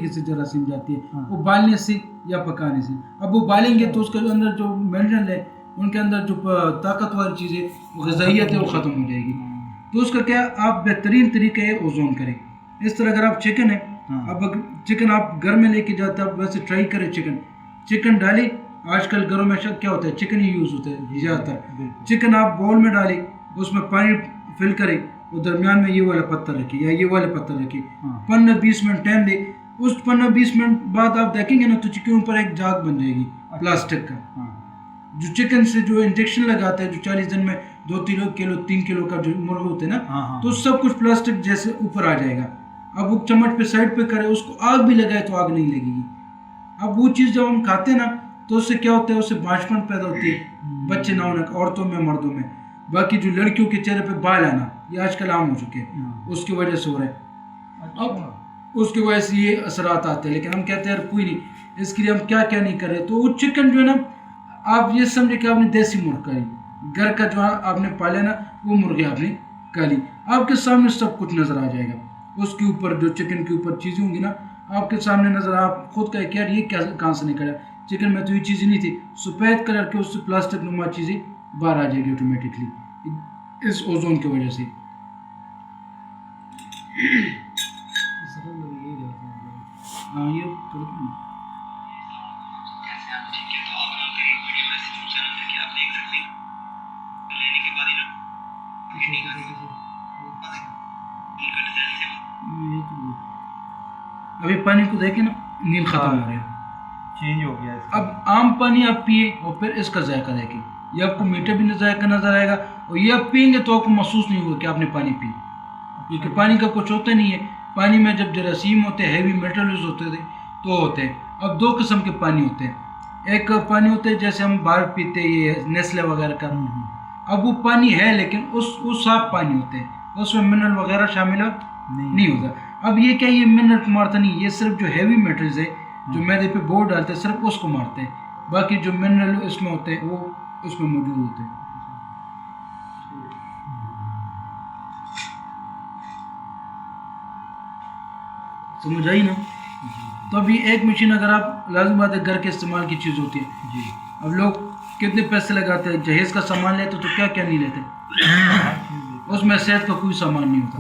तरीके से जरासीम जाती है, वो बालने से या पकाने से। अब वो बालेंगे तो उसके अंदर जो मिनरल है, उनके अंदर जो ताकतवर चीज़ें, ग़िज़ाइयत है, वो ख़त्म हो जाएगी। तो उसका क्या, आप बेहतरीन तरीके है ओजोन करें। इस तरह अगर आप चिकन है, अब चिकन आप घर में लेके जाते हैं, आप वैसे ट्राई करें, चिकन डालें। आजकल घरों में क्या होता है, चिकन ही यूज़ होता है ज़्यादातर। चिकन आप बाउल में डालें, उसमें पानी फिल करें, और दरमियान में ये वाला पत्थर रखें या ये वाले पत्थर रखें, 15-20 मिनट टाइम दे। उस 15-20 मिनट बाद आप देखेंगे ना, तो चिकन ऊपर एक जाग बन जाएगी प्लास्टिक का। जो चिकन से जो इंजेक्शन लगाते हैं, जो 40 दिन में 2 किलो 3 किलो का जो मुर्गा होते हैं ना, तो सब कुछ प्लास्टिक जैसे ऊपर आ जाएगा। अब वो चम्मच पे साइड पे करे, उसको आग भी लगाए तो आग नहीं लगेगी। अब वो चीज़ जब हम खाते हैं ना, तो उससे क्या होता है, उससे बांझपन पैदा होती है, बच्चे ना होना, औरतों में मर्दों में। बाकी जो लड़कियों के चेहरे पे बाल आना, ये आजकल आम हो चुके हैं, उसकी वजह से हो रहा है। अब उसकी वजह से ये असरात आते हैं, लेकिन हम कहते हैं यार कोई नहीं, इसके लिए हम क्या क्या नहीं कर रहे। तो वो चिकन जो है ना, आप ये समझे कि आपने देसी मुर्गा करी, घर का जो आपने पाला ना, वो मुर्गे आपने करी, आपके सामने सब कुछ नज़र आ जाएगा। उसके ऊपर जो चिकन के ऊपर चीज़ें होंगी ना, आपके सामने नज़र, आप खुद कहे कि यार ये क्या, कहाँ से निकला चिकन में, तो ये चीज़ें नहीं थी। सफ़ेद कलर के उससे प्लास्टिक नुमा चीज़ें बाहर आ जाएगी ऑटोमेटिकली, इस ओजोन की वजह से। हाँ, ये अभी पानी को देखे ना, नील खत्म हो रहा है, चेंज हो गया। अब आम पानी आप पिए और फिर इसका जायका देखें, ये आपको मीठा भी जायका नजर आएगा, और ये आप पियेंगे तो आपको महसूस नहीं होगा कि आपने पानी पी, क्योंकि पानी का कुछ होता नहीं है। पानी में जब जरासीम होते हैं, हैवी मेटल्स होते थे, तो होते हैं। अब 2 किस्म के पानी होते हैं, एक पानी होते हैं जैसे हम बाहर पीते हैं, ये नेस्ले वगैरह का, अब वो पानी है लेकिन उस साफ पानी होते हैं, उसमें मिनरल वगैरह शामिल नहीं होता। अब ये क्या, ये मिनरल को मारता नहीं, ये सिर्फ जो हैवी मेटल्स है, जो मैदे पे बोर्ड डालते हैं, सिर्फ उसको मारते हैं। बाकी जो मिनरल इसमें होते हैं वो उसमें मौजूद होते हैं। समझ आई ना? तो अभी एक मशीन अगर आप, लाजिम बात है घर के इस्तेमाल की चीज़ होती है जी। अब लोग कितने पैसे लगाते हैं, जहेज़ का सामान लेते तो क्या क्या नहीं लेते, उसमें सेहत का कोई सामान नहीं होता।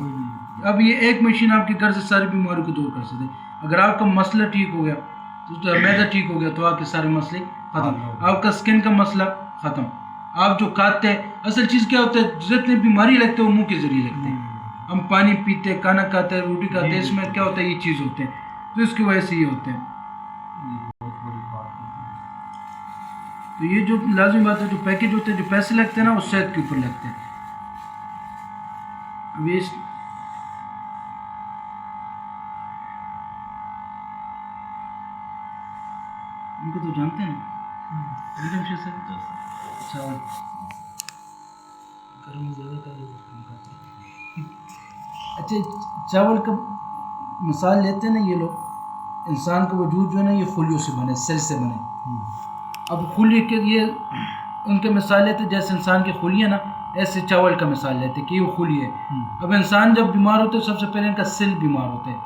अब ये एक मशीन आपके घर से सारी बीमारी को दूर कर सकते। अगर आपका मसला ठीक हो गया, तो मैदा ठीक हो गया, तो आपके सारे मसले ख़त्म। आपका स्किन का मसला ख़त्म। आप जो खाते हैं, असल चीज़ क्या होता है, जितनी बीमारी लगते हैं वो मुँह के ज़रिए लगते हैं। हम पानी पीते हैं, खाना खाते हैं, रोटी खाते हैं, इसमें क्या होता है, ये चीज़ होते हैं, तो इसकी वजह से ये होते हैं। तो ये जो लाजिम बात है, जो पैकेज होते हैं, जो पैसे लगते हैं ना, वो सेहत के ऊपर लगते हैं। अब ये इनको तो जानते हैं जमशेद सर। अच्छा, गर्म ज़्यादा कर, अच्छा चावल का मिसाल लेते हैं ना ये लोग, इंसान का वजूद जो है ना, ये खुलियों से बने, सेल से बने। अब खुली के ये उनके मिसाल लेते, जैसे इंसान की खुली है ना, ऐसे चावल का मिसाल लेते कि ये खुली है। अब इंसान जब बीमार होते हैं, सबसे पहले इनका सेल बीमार होते हैं,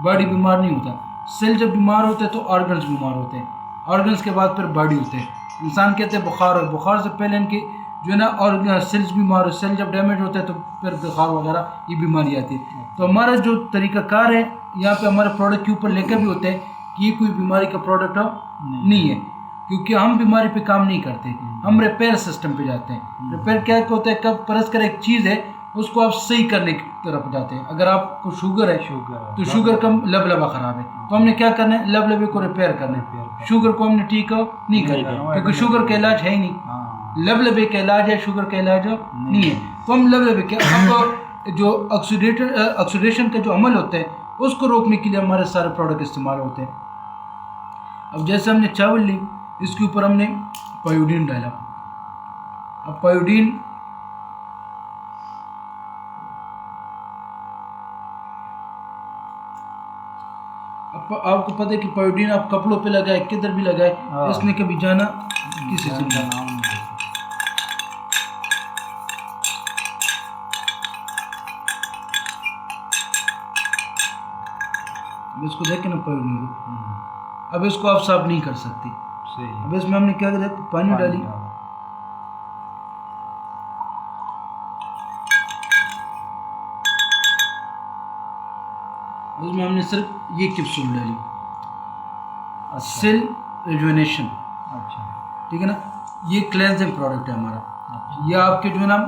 बॉडी बीमार नहीं होता। सेल जब बीमार होते हैं तो ऑर्गन्स बीमार होते हैं, ऑर्गन्स के बाद फिर बॉडी होते हैं। इंसान कहते हैं बुखार है, बुखार से पहले इनकी जो है ना और सेल्स बीमार हो, सेल जब डैमेज होता है तो फिर बुखार वगैरह ये बीमारी आती है। तो हमारा जो तरीक़ाकार है यहाँ पे हमारे प्रोडक्ट के ऊपर लेकर भी होते हैं कि ये कोई बीमारी का प्रोडक्ट नहीं है, क्योंकि हम बीमारी पे काम नहीं करते, हम रिपेयर सिस्टम पे जाते हैं। रिपेयर क्या होता है, कब परस्पर एक चीज़ है उसको आप सही करने की तरफ जाते हैं। अगर आपको शुगर है तो शुगर का लबलबा ख़राब है, तो हमने क्या करना है, लबलबे को रिपेयर करना है। शुगर को हमने ठीक नहीं करना, क्योंकि शुगर का इलाज है ही नहीं, लबलबे का इलाज है, शुगर का इलाज नहीं है। तो हम लबलबे के अब जो ऑक्सीडेशन का जो अमल होता है उसको रोकने के लिए हमारे सारे प्रोडक्ट इस्तेमाल होते हैं। अब जैसे हमने चावल ली, इसके ऊपर हमने पायोडीन डाला। अब पायोडीन आपको पता है कि पायोडीन आप कपड़ों पे लगाए, किधर भी लगाए, इसने कभी जाना किसी से नहीं। अब इसको देखें ना पानी को, अब इसको आप साफ नहीं कर सकते। अब इसमें हमने क्या किया, पानी डाली, उसमें हमने सिर्फ ये कैप्सूल डाली, सेल रिजुवेनेशन। अच्छा, ठीक है ना, ये क्लेंजिंग प्रोडक्ट है हमारा। ये आपके जो है ना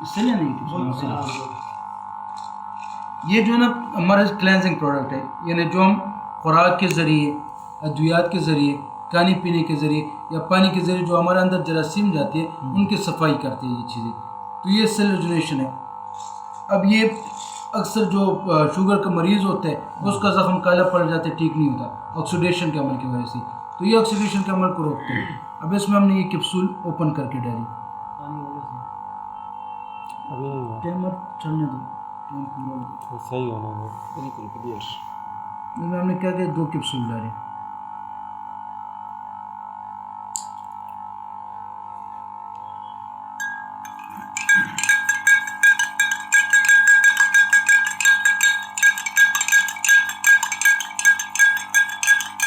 सेल या नहीं, ये जो है ना हमारा क्लेंजिंग प्रोडक्ट है, यानी जो हम खुराक के ज़रिए, अद्वियात के ज़रिए, पानी पीने के ज़रिए या पानी के ज़रिए जो हमारे अंदर जरासीम जाती है उनकी सफाई करती है ये चीज़ें। तो ये सेल रिजुवेनेशन है। अब ये अक्सर जो शुगर का मरीज़ होता है उसका ज़ख्म काला पड़ जाता है, ठीक नहीं होता ऑक्सीडेशन के अमल की वजह से, तो ये ऑक्सीडेशन के अमल को रोकते हैं। अब इसमें हमने ये कैप्सूल ओपन करके डाली, टाइमर चलने दो, टाइम पूरा सही होना है। इसमें हमने क्या किया, 2 कैप्सूल डाले।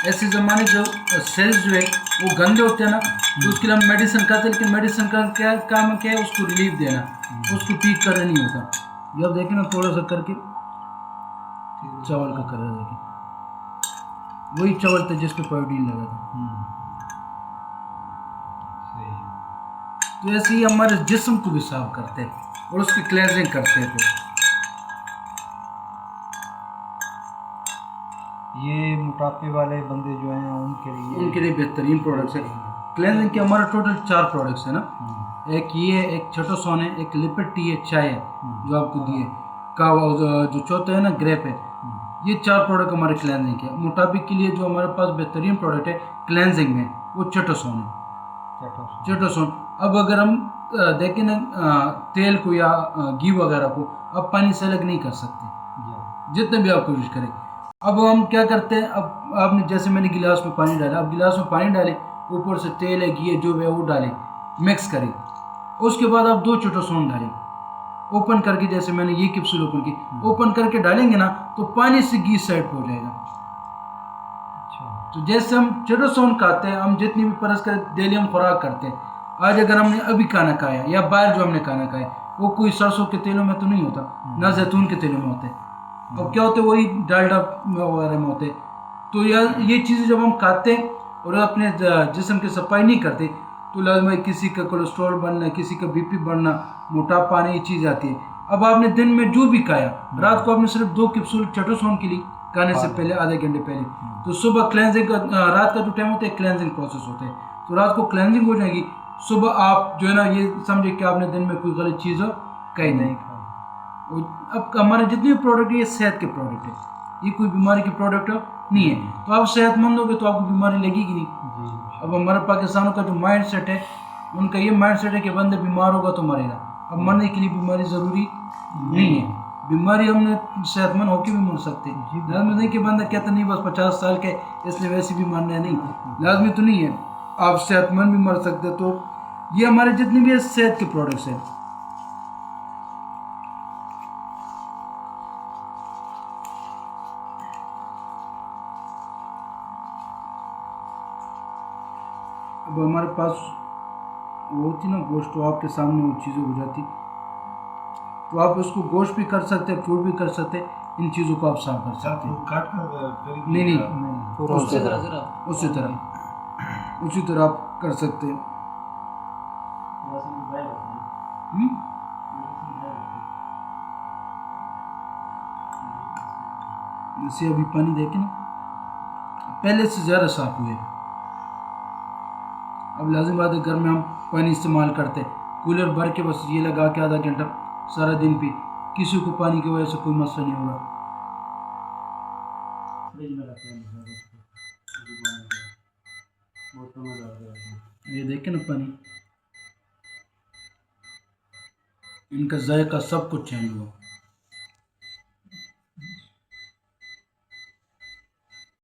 ऐसे ज़माने जो सेल्स जो है वो गंदे होते हैं ना, तो उसके लिए हम मेडिसिन खाते हैं, लेकिन मेडिसिन का क्या काम क्या है, उसको रिलीफ देना, उसको ठीक करना नहीं होता। जब देखें ना थोड़ा सा करके चावल का कर रहा है, देखें वही चावल था जिस पे पायोडीन लगा था। तो ऐसे ही हमारे जिस्म को भी साफ करते हैं और उसकी क्लेंजिंग करते हैं। तो ये मोटापे वाले बंदे जो हैं उनके लिए बेहतरीन प्रोडक्ट्स है। क्लेंजिंग के हमारे टोटल 4 प्रोडक्ट्स है ना, एक ये है, एक चटोसोन है, एक लिपिड टी है, चाय है जो आपको दिए, कावा जो चौथा है ना ग्रेप है। ये 4 प्रोडक्ट हमारे क्लेंजिंग के। मोटापे के लिए जो हमारे पास बेहतरीन प्रोडक्ट है क्लेंजिंग में वो चटोसोन है, चटोसोन। अब अगर हम देखें ना तेल को या घी वगैरह को आप पानी से अलग नहीं कर सकते जितने भी आप कोशिश करें। अब हम क्या करते हैं, अब आपने जैसे मैंने गिलास में पानी डाला, अब गिलास में पानी डाले, ऊपर से तेल है, घी है, जो है वो डालें, मिक्स करें। उसके बाद आप 2 चटोसोन डालें ओपन करके, जैसे मैंने ये कैप्सूल ओपन की, ओपन करके डालेंगे ना तो पानी से घी सेट हो जाएगा। तो जैसे हम चटोसोन खाते हैं, हम जितनी भी परस कर डेली हम खुराक करते हैं, आज अगर हमने अभी खाना खाया या बाहर जो हमने खाना खाया वो कोई सरसों के तेलों में तो नहीं होता, ना जैतून के तेलों में होते हैं, अब क्या होते हैं वही डालडा वगैरह में होते। तो यार ये चीज़ें जब हम खाते हैं और अपने जिस्म की सफाई नहीं करते तो लाजम है किसी का कोलेस्ट्रॉल बढ़ना, किसी का बीपी बढ़ना, मोटापा आने, ये चीज़ आती है। अब आपने दिन में जो भी खाया, रात को आपने सिर्फ 2 कैप्सूल चटोसोन के लिए खाने से पहले, आधे घंटे पहले, तो सुबह क्लेंजिंग का, रात का जो टाइम होता है क्लेंजिंग प्रोसेस होता है, तो रात को क्लेंजिंग हो जाएगी, सुबह आप जो है ना ये समझे कि आपने दिन में कोई गलत चीज़ कहीं नहीं खाई। अब हमारे जितने भी प्रोडक्ट है ये सेहत के प्रोडक्ट है, ये कोई बीमारी के प्रोडक्ट नहीं है। तो आप सेहतमंद होगे तो आपको बीमारी लगेगी नहीं। अब हमारे पाकिस्तानों का जो माइंड सेट है, उनका ये माइंड सेट है कि बंदे बीमार होगा तो मरेगा। अब मरने के लिए बीमारी ज़रूरी नहीं है, बीमारी हमने सेहतमंद होकर भी मर सकते हैं। लाजमी नहीं कि बंदा कहता नहीं बस 50 साल के इसलिए वैसे भी मरना है, नहीं, लाजमी तो नहीं है, आप सेहतमंद भी मर सकते। तो ये हमारे जितने भी सेहत के प्रोडक्ट्स हैं। अब हमारे पास वो होती ना गोश्त, तो आपके सामने वो चीज़ें हो जाती, तो आप उसको गोश्त भी कर सकते हैं, फ्रूट भी कर सकते हैं, इन चीज़ों को आप साफ कर सकते हैं। नहीं, उसी तरह आप कर सकते हैं। जैसे अभी पानी देखे ना पहले से ज़्यादा साफ हुए। अब लाजिम बात है घर में हम पानी इस्तेमाल करते हैं, कूलर भर के बस ये लगा के आधा घंटा सारा दिन पे, किसी को पानी की वजह से कोई मसला नहीं होगा। ये देखे ना पानी, इनका जायका सब कुछ चेंज हुआ।